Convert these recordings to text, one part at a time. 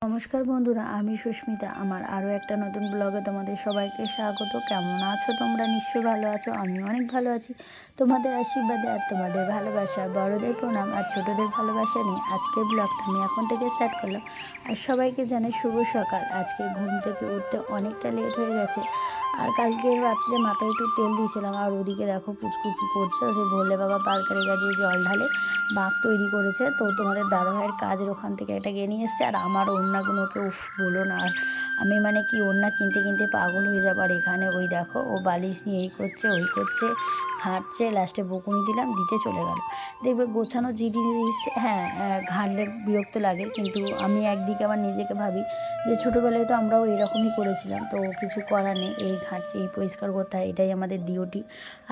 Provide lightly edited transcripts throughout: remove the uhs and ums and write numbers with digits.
নমস্কার বন্ধুরা, আমি সুস্মিতা। আমার আরও একটা নতুন ব্লগে তোমাদের সবাইকে স্বাগত। কেমন আছো তোমরা? নিশ্চয়ই ভালো আছো। আমি অনেক ভালো আছি। তোমাদের আশীর্বাদে আর তোমাদের ভালোবাসা, বড়দের প্রণাম আর ছোটদের ভালোবাসা নিয়ে আজকের ব্লগটা আমি এখন থেকে স্টার্ট করলাম। আর সবাইকে জানাই শুভ সকাল। আজকে ঘুম থেকে উঠতে অনেকটা লেট হয়ে গেছে। আর কালকে রাত্রে মাথায় একটু তেল দিয়েছিলাম। আর ওদিকে দেখো পুচকু কী করছে, সে ভোলে বাবা পার্কারে গাড়িয়ে জল ঢালে বাঁক তৈরি করেছে। তো তোমাদের দাদাভাইয়ের কাজের ওখান থেকে একটা গিয়ে নিয়ে এসছে। আর আমার ওড়নাগুলোকে বলো না। আর আমি মানে কি ওড়না কিনতে কিনতে পাগল হয়ে যাবার। এখানে ওই দেখো ও বালিশ নিয়ে এই করছে ওই করছে, ঘাঁটছে, লাস্টে বকুনি দিলাম, দিতে চলে গেল। দেখবে গোছানো জিনিস হ্যাঁ ঘাঁটলে বিরক্ত লাগে, কিন্তু আমি একদিকে আবার নিজেকে ভাবি যে ছোটোবেলায় তো আমরাও এরকমই করেছিলাম। তো কিছু করার নেই, এই ঘাঁটছে এই পরিষ্কার করতে হয়, এটাই আমাদের ডিউটি।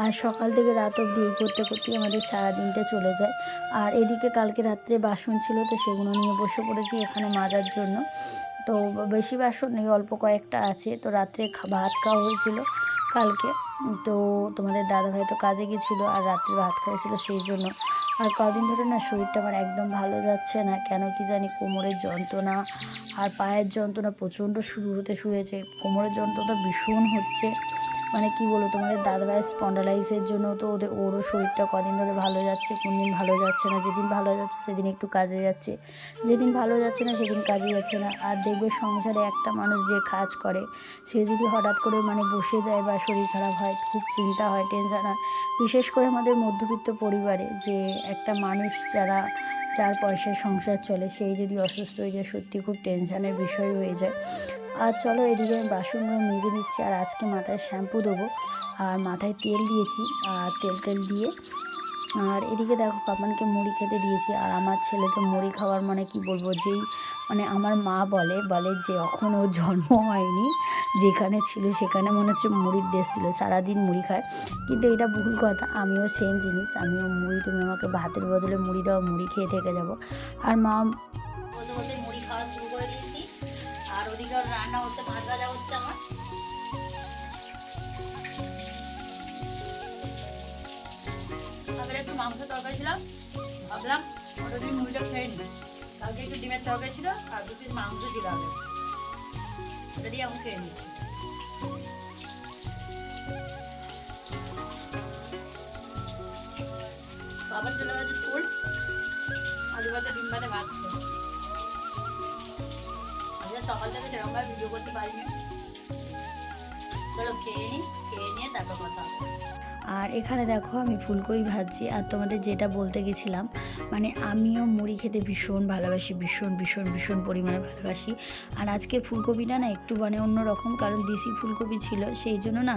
আর সকাল থেকে রাত অবধি এই করতে করতেই আমাদের সারা দিনটা চলে যায়। আর এদিকে কালকে রাত্রে বাসন ছিল, তো সেগুলো নিয়ে বসে পড়েছি এখানে মাজার জন্য। তো বেশি বাসন নেই, অল্প কয়েকটা আছে। তো রাত্রে ভাত খাওয়া হয়েছিল কালকে। তো তোমাদের দাদাভাই তো কাজে গেছিলো আর রাত্রে ভাত খাওয়াছিল সেই জন্য। আর কদিন ধরে না শরীরটা আমার একদম ভালো যাচ্ছে না, কেন কি জানি। কোমরের যন্ত্রণা আর পায়ের যন্ত্রণা প্রচণ্ড শুরু হয়েছে। কোমরের যন্ত্রণা ভীষণ হচ্ছে। মানে কি বলবো, তোমাদের দাদাভাইয়ের স্পন্ডালাইসের জন্য তো ওরও শরীরটা কদিন ধরে ভালো যাচ্ছে, কোন দিন ভালো যাচ্ছে না। যেদিন ভালো যাচ্ছে সেদিন একটু কাজে যাচ্ছে, যেদিন ভালো যাচ্ছে না সেদিন কাজে যাচ্ছে না। আর দেখবে সংসারে একটা মানুষ যে কাজ করে সে যদি হঠাৎ করে মানে বসে যায় বা শরীর খারাপ হয়, খুব চিন্তা হয়, টেনশন হয়। বিশেষ করে আমাদের মধ্যবিত্ত পরিবারে যে একটা মানুষ যার পয়সায় সংসার চলে, সেই যদি অসুস্থ হয়ে যায়, সত্যি খুব টেনশনের বিষয় হয়ে যায়। আর চলো এদিকে আমি বাসনগুলো মেজে নিচ্ছি। আর আজকে মাথায় শ্যাম্পু দেবো আর মাথায় তেল দিয়েছি। আর তেল দিয়ে আর এদিকে দেখো পাপানকে মুড়ি খেতে দিয়েছি। আর আমার ছেলে তো মুড়ি খাওয়ার মানে কি বলবো, যেই মানে আমার মা বলে যে যখন ও জন্ম হয়নি যেখানে ছিল সেখানে মনে হচ্ছে মুড়ির দেশ ছিল, সারাদিন মুড়ি খায়। কিন্তু এটা ভুল কথা, আমিও সেম জিনিস, আমিও মুড়ি, তুমি আমাকে ভাতের বদলে মুড়ি দাও, মুড়ি খেয়ে থেকে যাবো। আর মা বলতে বলতে মুড়ি খাওয়া শুরু করে দিয়েছি। আর ওদিকে রান্না হচ্ছে, ভাত ভাজা হচ্ছে আমার। একটু মাংস তরকারি ছিল, ভাবলাম ওটা দিয়ে মুড়িটা খেয়ে নিই। কালকে একটু ডিমের তরকারি ছিল আর 2 পিস মাংস ছিল আগে, ওটা দিয়ে আমি খেয়ে নিই। বাবার চলে গেছে স্কুল, আলু ভাজা ডিম ভাজা ভাত খেয়ে। আজকে সকাল থেকে সেরকমভাবে ভিডিও করতে পারিনি। চলো খেয়ে নিই, খেয়ে নিয়ে তারপর কথা হবে। আর এখানে দেখো আমি ফুলকপি ভাজছি। আর তোমাদের যেটা বলতে গেছিলাম, মানে আমিও মুড়ি খেতে ভীষণ ভালোবাসি, ভীষণ ভীষণ ভীষণ পরিমাণে ভালোবাসি। আর আজকে ফুলকপিটা না একটু মানে অন্যরকম, কারণ দেশি ফুলকপি ছিল, সেই জন্য না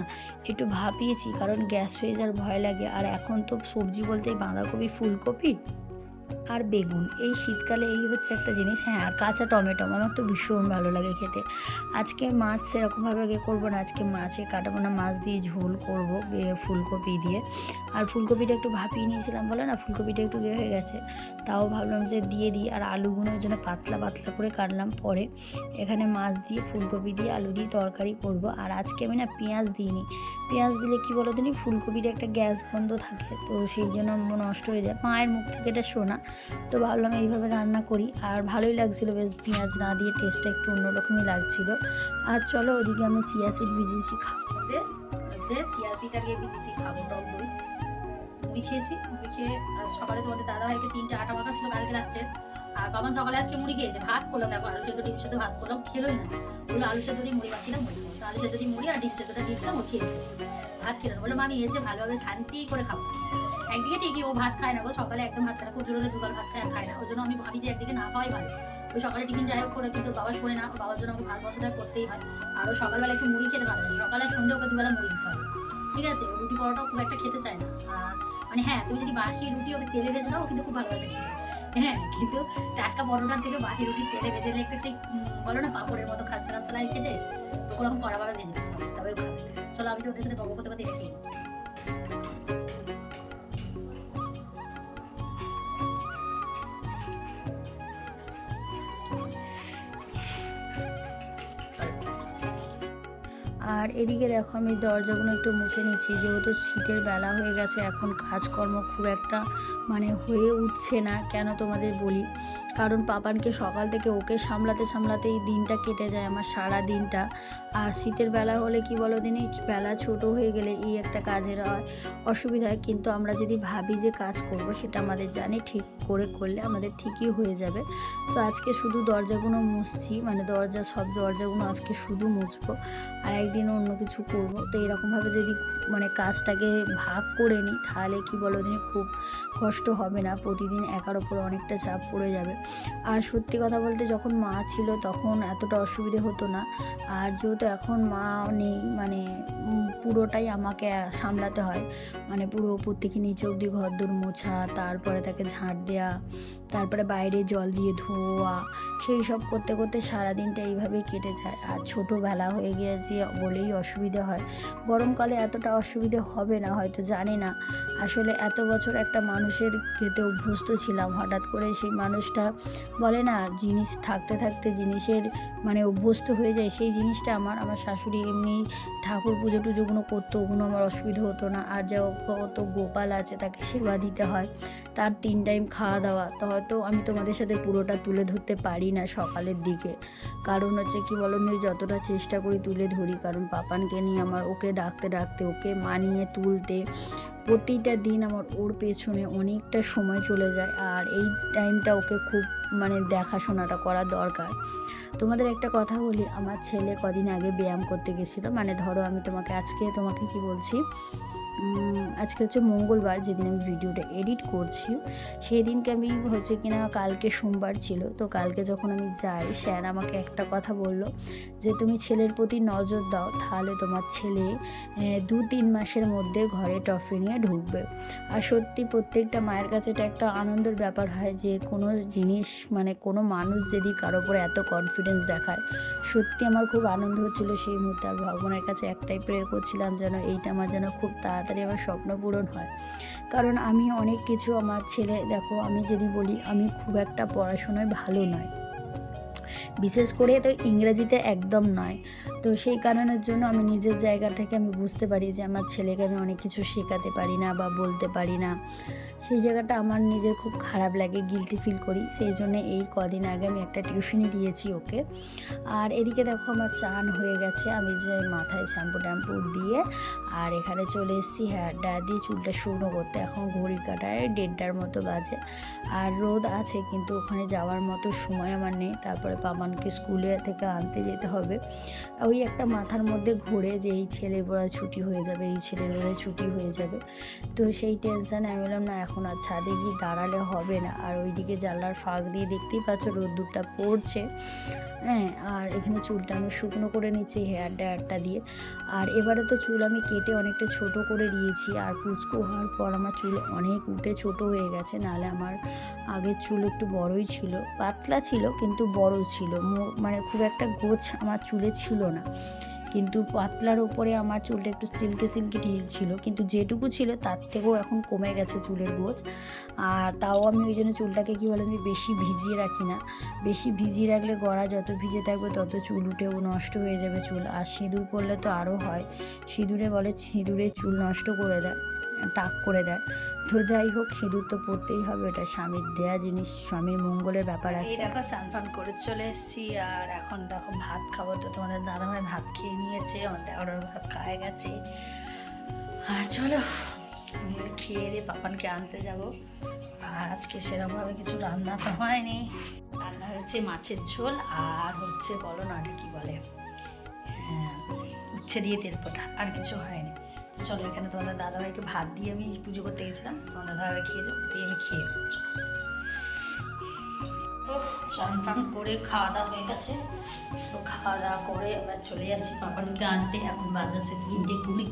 একটু ভাপিয়েছি, কারণ গ্যাস হয়ে যাওয়ার ভয় লাগে। আর এখন তো সবজি বলতেই বাঁধাকপি, ফুলকপি আর বেগুন, এই শীতকালে এই হচ্ছে একটা জিনিস। হ্যাঁ, আর কাঁচা টমেটো আমার তো ভীষণ ভালো লাগে খেতে। আজকে মাছ সেরকমভাবে আগে করবো না, আজকে মাছে কাটাবো না, মাছ দিয়ে ঝোল করবো ফুলকপি দিয়ে। আর ফুলকপিটা একটু ভাপিয়ে নিয়েছিলাম, বলে না ফুলকপিটা একটু হয়ে গেছে, তাও ভাবলাম যে দিয়ে দিই। আর আলুগুলোর জন্য পাতলা পাতলা করে কাটলাম পরে। এখানে মাছ দিয়ে ফুলকপি দিয়ে আলু দিয়ে তরকারি করব। আর আজকে আমি না পেঁয়াজ দিইনি, পেঁয়াজ দিলে কি বলো দিনই ফুলকপির একটা গ্যাস গন্ধ থাকে, তো সেই জন্য নষ্ট হয়ে যায়। মায়ের মুখ থেকে এটা শোনা, তো ভাবলাম এইভাবে রান্না করি। আর ভালোই লাগছিলো, বেশ পেঁয়াজ না দিয়ে টেস্টটা একটু অন্যরকমই লাগছিলো। আর চলো ওদিকে আমি চিয়া সিড ভিজিয়েছি খাবো, হচ্ছে চিয়া সিড আগে ভিজিয়েছি খাবো, টক দই মুড়ি খেয়েছি। মুড়ি খেয়ে আর সকালে তোমাদের দাদাভাইকে 3টে আটা মাখা ছিল কালকে রাত্রে। আর বাবা সকালে আজকে মুড়ি খেয়েছে, ভাত করলাম, দেখো আলু সেদ্ধ ডিম সেদ্ধ ভাত করলাম, খেলোই না, বললো আলু সেদ্ধ দিয়ে মুড়ি মাখিলাম, মুড়ি খাবো। তো আলু সেদ্ধ দিয়ে মুড়ি আর ডিম সেদ্ধটা দিয়েছিলাম, ও খেয়েছে, ভাত খেলাম। বললো আমি এসে ভালোভাবে শান্তি করে খাবো। একদিকে ঠিকই ও ভাত খায় না গো, সকালে একদম ভাত খায় না, খুব জোরে দুগাল ভাত খায় আর খায় না। ওই জন্য আমি ভাবি যে একদিকে না খাওয়াই ভালো। ওই সকালে টিফিন যাই হোক করে, কিন্তু বাবা শোনে না, বাবার জন্য আমাকে ভাত বসাটা করতেই হয়। আর ও সকালবেলা একটু মুড়ি খেতে ভালো লাগে, সকালে সন্ধ্যে ওকে দুবেলা মুড়ি দিতে হবে, ঠিক আছে। রুটি পরোটাও খুব একটা খেতে চায় না। মানে হ্যাঁ, তুমি যদি বাসি রুটি ওকে তেলে ভেজে দাও কিন্তু খুব ভালোবাসে, হ্যাঁ, কিন্তু টাটকা পরোটার থেকে বাসি রুটি তেলে ভেজে দিলে একটা সেই বলো না পাঁপড়ের মতো খাস্তা খাস্তা লাগে খেতে, ওরকম কড়াভাবে ভেজে দিতে হবে, তবে খাবে। চলো আমি তো ওদের সাথে গল্প করতে করতে দেখি। আর এদিকে দেখো আমি দরজাগুলো একটু মুছে নিচ্ছি, যেহেতু শীতের বেলা হয়ে গেছে, এখন কাজকর্ম খুব একটা মানে হয়ে উঠছে না। কেন তোমাদের বলি, কারণ পাপানকে সকাল থেকে ওকে সামলাতে সামলাতে এই দিনটা কেটে যায় আমার, সারা দিনটা। আর শীতের বেলা হলে কি বলো দিনই, বেলা ছোট হয়ে গেলে এই একটা কাজের অসুবিধা হয়। কিন্তু আমরা যদি ভাবি যে কাজ করব, সেটা আমাদের জানি ঠিক করে করলে আমাদের ঠিকই হয়ে যাবে। তো আজকে শুধু দরজাগুলো মুছছি, মানে সব দরজাগুলো আজকে শুধু মুছবো, আর একদিন অন্য কিছু করব। তো এরকমভাবে যদি মানে কাজটাকে ভাগ করে নিই, তাহলে কি বলো দিন খুব কষ্ট হবে না, প্রতিদিন একার ওপর অনেকটা চাপ পড়ে যাবে। আর সত্যি কথা বলতে যখন মা ছিল তখন এতটা অসুবিধে হতো না, আর যেহেতু এখন মা নেই, মানে পুরোটাই আমাকে সামলাতে হয়, মানে পুরো উপর থেকে নিচে অবধি ঘরদোর মোছা, তারপরে তাকে ঝাঁট দেওয়া, তারপরে বাইরে জল দিয়ে ধোয়া, সেই সব করতে করতে সারাদিনটা এইভাবেই কেটে যায়। আর ছোটোবেলা হয়ে গিয়েছে বলেই অসুবিধে হয়, গরমকালে এতটা অসুবিধে হবে না হয়তো, জানি না। আসলে এত বছর একটা মানুষের খেতে অভ্যস্ত ছিলাম, হঠাৎ করে সেই মানুষটা বলে না জিনিস থাকতে থাকতে জিনিসের মানে অভ্যস্ত হয়ে যায়, সেই জিনিসটা আমার শাশুড়ি এমনি ঠাকুর পুজো টুজোগুলো করতো, ওগুলো আমার অসুবিধা হতো না। আর যা কত গোপাল আছে তাকে সেবা দিতে হয়, তার 3 টাইম খাওয়া দাওয়া, তো হয়তো আমি তোমাদের সাথে পুরোটা তুলে ধরতে পারি না সকালের দিকে, কারণ হচ্ছে কি বলো, আমি যতটা চেষ্টা করি তুলে ধরি, কারণ পাপানকে নিয়ে আমার ওকে ডাকতে ডাকতে, ওকে মানিয়ে তুলতে প্রতিটা দিন আমার ওর পেছনে অনেকটা সময় চলে যায়। আর এই টাইমটা ওকে খুব মানে দেখাশোনাটা করা দরকার। তোমাদের একটা কথা বলি, আমার ছেলে কদিন আগে ব্যায়াম করতে গেছিলো, মানে ধরো আমি তোমাকে কি বলছি, আজকে হচ্ছে মঙ্গলবার, যেদিন আমি ভিডিওটা এডিট করছি সেই দিনকে আমি হচ্ছে কিনা, কালকে সোমবার ছিল, তো কালকে যখন আমি যাই, স্যার আমাকে একটা কথা বললো যে তুমি ছেলের প্রতি নজর দাও, তাহলে তোমার ছেলে 2-3 মাসের মধ্যে ঘরে ট্রফি নিয়ে ঢুকবে। আর সত্যি প্রত্যেকটা মায়ের কাছে এটা একটা আনন্দের ব্যাপার হয় যে কোনো জিনিস, মানে কোনো মানুষ যদি কারোর উপরে এত কনফিডেন্স দেখায়, সত্যি আমার খুব আনন্দ হচ্ছিলো সেই মুহূর্তে। আর ভগবানের কাছে একটাই প্রে করছিলাম যেন এইটা আমার যেন খুব তাড়াতাড়ি আমার স্বপ্ন পূরণ হয়। কারণ আমি অনেক কিছু, আমার ছেলে দেখো, আমি যদি বলি আমি খুব একটা পড়াশোনায় ভালো নয়, বিশেষ করে তো ইংরেজিতে একদম নয়। তো সেই কারণের জন্য আমি নিজের জায়গা থেকে আমি বুঝতে পারি যে আমার ছেলেকে আমি অনেক কিছু শেখাতে পারি না বা বলতে পারি না, সেই জায়গাটা আমার নিজের খুব খারাপ লাগে, গিল্টি ফিল করি। সেই জন্য এই কদিন আগে আমি একটা টিউশনি দিয়েছি ওকে। আর এদিকে দেখো আমার চান হয়ে গেছে, আমি যে মাথায় শ্যাম্পু ট্যাম্পু দিয়ে আর এখানে চলে এসেছি হেয়ার ড্রায়ার দিয়ে চুলটা শুকনো করতে। এখন ঘড়ি কাটায় 1:30টার মতো বাজে, আর রোদ আছে কিন্তু ওখানে যাওয়ার মতো সময় আমার নেই। তারপরে পাপানকে স্কুলে থেকে আনতে যেতে হবে, ওই একটা মাথার মধ্যে ঘুরে যে এই ছেলের বেলা ছুটি হয়ে যাবে, এই ছেলের বেলায় ছুটি হয়ে যাবে। তো সেই টেনশানে আমি বললাম না, এখন আর ছাদে গিয়ে দাঁড়ালে হবে না। আর ওইদিকে জানলার ফাঁক দিয়ে দেখতেই পাচ্ছ রোদ্দুরটা পড়ছে, হ্যাঁ। আর এখানে চুলটা আমি শুকনো করে নিচ্ছি হেয়ার ড্রায়ারটা দিয়ে। আর এবারে তো চুল আমি কেটে অনেকটা ছোট করে দিয়েছি, আর কুচকো হওয়ার পর আমার চুল অনেক উঠে ছোট হয়ে গেছে, নাহলে আমার আগের চুল একটু বড়ই ছিল, পাতলা ছিল কিন্তু বড় ছিল, মানে খুব একটা গোছ আমার চুলে ছিল না, কিন্তু পাতলার ওপরে আমার চুলটা একটু সিল্কি সিল্কি ছিল, কিন্তু যেটুকু ছিল তার থেকেও এখন কমে গেছে চুলের গোছ। আর তাও আমি ওই জন্য চুলটাকে কী বলেন, বেশি ভিজিয়ে রাখি না, বেশি ভিজিয়ে রাখলে গড়া যত ভিজে থাকবে তত চুল উঠেও নষ্ট হয়ে যাবে চুল। আর সিঁদুর পরলে তো আরও হয়, সিঁদুরে বলে সিঁদুরে চুল নষ্ট করে দেয়, টাক করে দেয়। তো যাই হোক, সিঁদুর তো পরতেই হবে, এটা স্বামীর দেয়া জিনিস, স্বামীর মঙ্গলের ব্যাপার আছে। দেখো স্নান ফান করে চলে এসেছি, আর এখন দেখো ভাত খাবো। তো তোমাদের দাদাভাই ভাত খেয়ে নিয়েছে, ওরা ভাত খায় গেছে। আর চলো খেয়ে দিয়ে পাপানকে আনতে যাব। আর আজকে সেরকমভাবে কিছু রান্না তো হয়নি, রান্না হয়েছে মাছের ঝোল আর হচ্ছে বলো না এটা কী বলে, উচ্ছে দিয়ে তেলপোটা, আর কিছু হয়নি। চলো এখানে তোমাদের দাদাভাইকে ভাত দিয়ে আমি পুজো করতে গেছিলাম, তোমাদের দাদাভাই খেয়ে যাও, দিয়ে আমি খেয়ে চান টান করে খাওয়া দাওয়া হয়ে গেছে। তো খাওয়া দাওয়া করে আবার চলে যাচ্ছি পাপানকে আনতে। এখন বাজে হচ্ছে 3:20।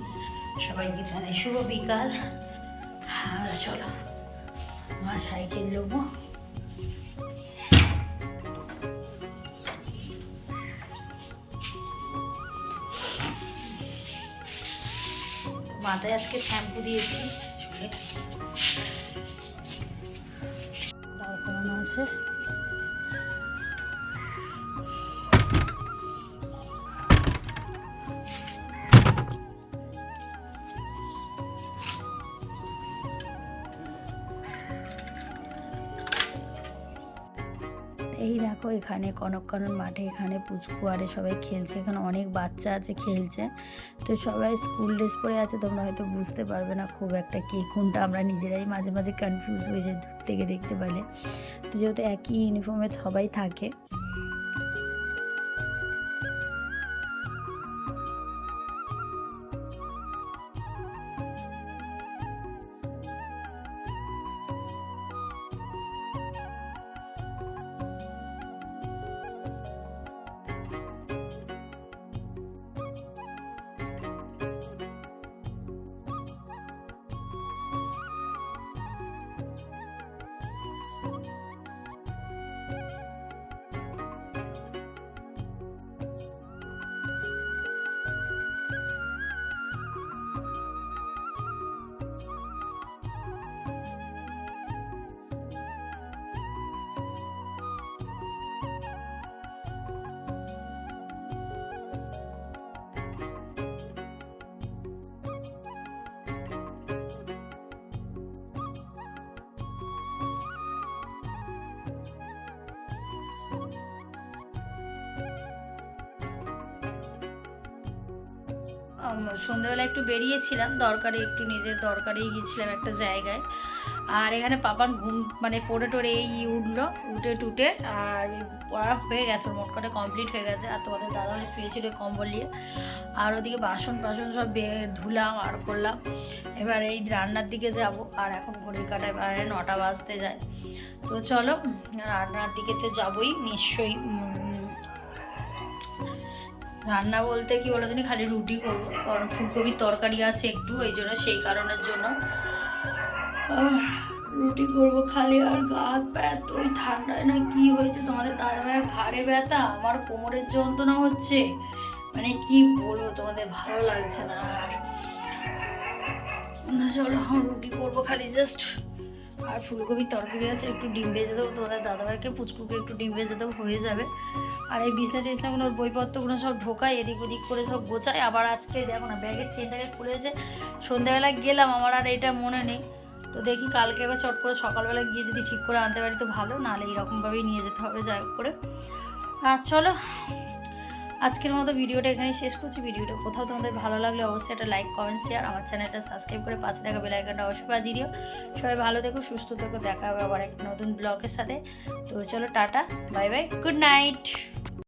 সবাইকে জানাই শুভ বিকাল। আর চলো আমার সাইকেল নেবো। মাথায় আজকে শ্যাম্পু দিয়েছি, চুলে দাঁড় করানো আছে। দেখো এখানে কনককানন মাঠে এখানে পুচকু আরে সবাই খেলছে, এখানে অনেক বাচ্চা আছে খেলছে। তো সবাই স্কুল ড্রেস পরে আছে, তোমরা হয়তো বুঝতে পারবে না খুব একটা কে কোনটা, আমরা নিজেরাই মাঝে মাঝে কনফিউজ হয়ে যাই দূর থেকে দেখতে পেলে। তো যেহেতু একই ইউনিফর্মে সবাই থাকে। সন্ধ্যেবেলা একটু বেরিয়েছিলাম দরকারে, একটু নিজের দরকারেই গিয়েছিলাম একটা জায়গায়। আর এখানে পাপান ঘুম মানে পড়ে টোরে এই উঠলো, উঠে টুটে আর পড়া হয়ে গেছে, মোট করে কমপ্লিট হয়ে গেছে। আর তোমাদের দাদা শুয়েছিল কম্বল নিয়ে। আর ওদিকে বাসন সব ধুলাম আর করলাম। এবার এই রান্নার দিকে যাব। আর এখন ঘড়ির কাটায় 9টা বাজতে যায়। তো চলো রান্নার দিকে তো যাবোই নিশ্চয়ই। রান্না বলতে কি বলো জানি, খালি রুটি করবো, কারণ ফুলকপির তরকারি আছে একটু, এই জন্য সেই কারণের জন্য রুটি করবো খালি। আর গা হাত পা এতই ঠান্ডায় না কি হয়েছে, তোমাদের দাদাভাইয়ের ঘাড়ে ব্যথা, আমার কোমরের যন্ত্রণা হচ্ছে, মানে কি বলবো তোমাদের, ভালো লাগছে না। চলো রুটি করবো খালি জাস্ট। আর ফুলকপির তরকারি আছে, একটু ডিম ভেজে দেবো, তোমাদের দাদাভাইকে পুচকুকে একটু ডিম ভেজে দেবো, হয়ে যাবে। আর এই বিছনাগুলো বইপত্রগুলো সব ঢোকায়, এদিক ওদিক করে সব গোছায়। আবার আজকে দেখো না ব্যাগের চেনটাকে খুলেছে, সন্ধ্যাবেলা গেলাম, আমার আর এটা মনে নেই। তো দেখি কালকে এবার চট করে সকালবেলা গিয়ে যদি ঠিক করে আনতে পারি তো ভালো, নাহলে এইরকমভাবেই নিয়ে যেতে হবে যাই করে। আর চলো আজকের মতো ভিডিওটা এখানেই শেষ করছি। ভিডিওটা কোথাও তোমাদের ভালো লাগলে অবশ্যই একটা লাইক কমেন্ট শেয়ার, আমার চ্যানেলটা সাবস্ক্রাইব করে পাশে থাকা বেল আইকনটা অবশ্যই বাজিয়ে দিও। সবাই ভালো থেকো, সুস্থ থেকো, দেখা হবে আবার একটা নতুন ব্লগের সাথে। তো চলো tata, bye bye, good night.